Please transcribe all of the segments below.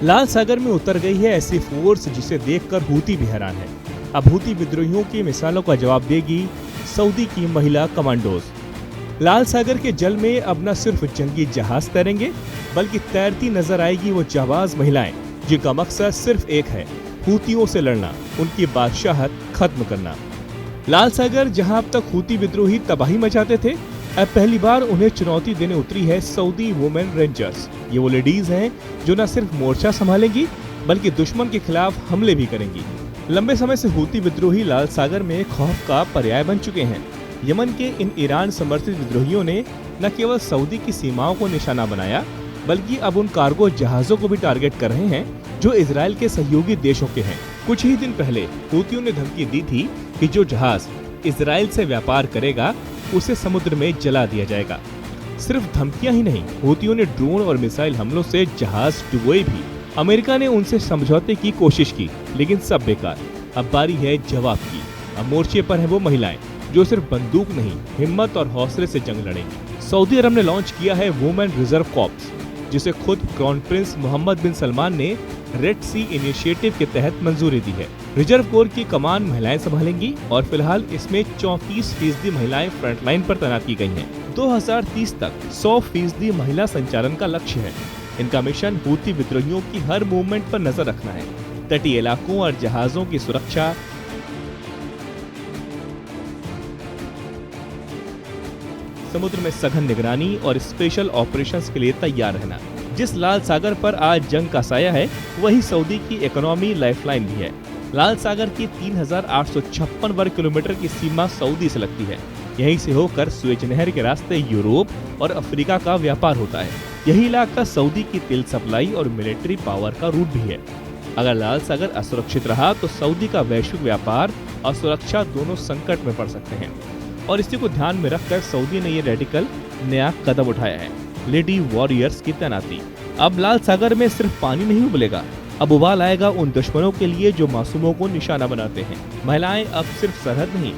लाल सागर में उतर गई है ऐसी फोर्स जिसे देखकर हूती भी हैरान है। अब हूती विद्रोहियों की मिसालों का जवाब देगी सऊदी की महिला कमांडोज। लाल सागर के जल में अब न सिर्फ जंगी जहाज तैरेंगे, बल्कि तैरती नजर आएगी वो जाबाज महिलाएं जिनका मकसद सिर्फ एक है, हूतियों से लड़ना, उनकी बादशाहत खत्म करना। लाल सागर जहां अब तक हूती विद्रोही तबाही मचाते थे, अब पहली बार उन्हें चुनौती देने उतरी है सऊदी वुमेन रेंजर्स। ये वो लेडीज हैं जो न सिर्फ मोर्चा संभालेंगी, बल्कि दुश्मन के खिलाफ हमले भी करेंगी। लंबे समय से हूती विद्रोही लाल सागर में खौफ का पर्याय बन चुके हैं। यमन के इन ईरान समर्थित विद्रोहियों ने न केवल सऊदी की सीमाओं को निशाना बनाया, बल्कि अब उन कार्गो जहाजों को भी टारगेट कर रहे हैं जो इजराइल के सहयोगी देशों के हैं। कुछ ही दिन पहले हूतियों ने धमकी दी थी कि जो जहाज इजराइल से व्यापार करेगा उसे समुद्र में जला दिया जाएगा। सिर्फ धमकियां ही नहीं, हूतियों ने ड्रोन और मिसाइल हमलों से जहाज डुबोए भी। अमेरिका ने उनसे समझौते की कोशिश की, लेकिन सब बेकार। अब बारी है जवाब की। अब मोर्चे पर है वो महिलाएं जो सिर्फ बंदूक नहीं, हिम्मत और हौसले से जंग लड़ेंगी। सऊदी अरब ने लॉन्च किया है वुमेन रिजर्व कॉर्प्स, जिसे खुद क्राउन प्रिंस मोहम्मद बिन सलमान ने रेड सी इनिशिएटिव के तहत मंजूरी दी है। रिजर्व कोर की कमान महिलाएं संभालेंगी और फिलहाल इसमें 34% महिलाएं फ्रंटलाइन पर तैनात की गई हैं। 2030 तक 100% महिला संचालन का लक्ष्य है। इनका मिशन हूती विद्रोहियों की हर मूवमेंट पर नजर रखना है, तटीय इलाकों और जहाजों की सुरक्षा, समुद्र में सघन निगरानी और स्पेशल ऑपरेशंस के लिए तैयार रहना। जिस लाल सागर पर आज जंग का साया है, वही सऊदी की इकोनॉमी लाइफलाइन भी है। लाल सागर की 3856 वर्ग किलोमीटर की सीमा सऊदी से लगती है। यहीं से होकर स्वेज नहर के रास्ते यूरोप और अफ्रीका का व्यापार होता है। यही इलाका सऊदी की तेल सप्लाई और मिलिट्री पावर का रूट भी है। अगर लाल सागर असुरक्षित रहा तो सऊदी का वैश्विक व्यापार और सुरक्षा दोनों संकट में पड़ सकते हैं। और इसी को ध्यान में रखकर सऊदी ने ये रेडिकल नया कदम उठाया है, लेडी वॉरियर्स की तैनाती। अब लाल सागर में सिर्फ पानी नहीं उबलेगा, अब उबाल आएगा उन दुश्मनों के लिए जो मासूमों को निशाना बनाते हैं। महिलाएं अब सिर्फ सरहद नहीं,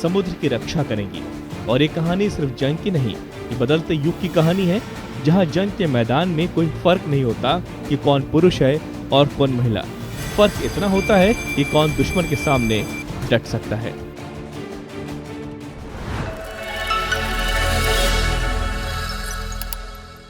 समुद्र की रक्षा करेंगी। और ये कहानी सिर्फ जंग की नहीं, ये बदलते युग की कहानी है, जहां जंग के मैदान में कोई फर्क नहीं होता कि कौन पुरुष है और कौन महिला। फर्क इतना होता है कि कौन दुश्मन के सामने डट सकता है।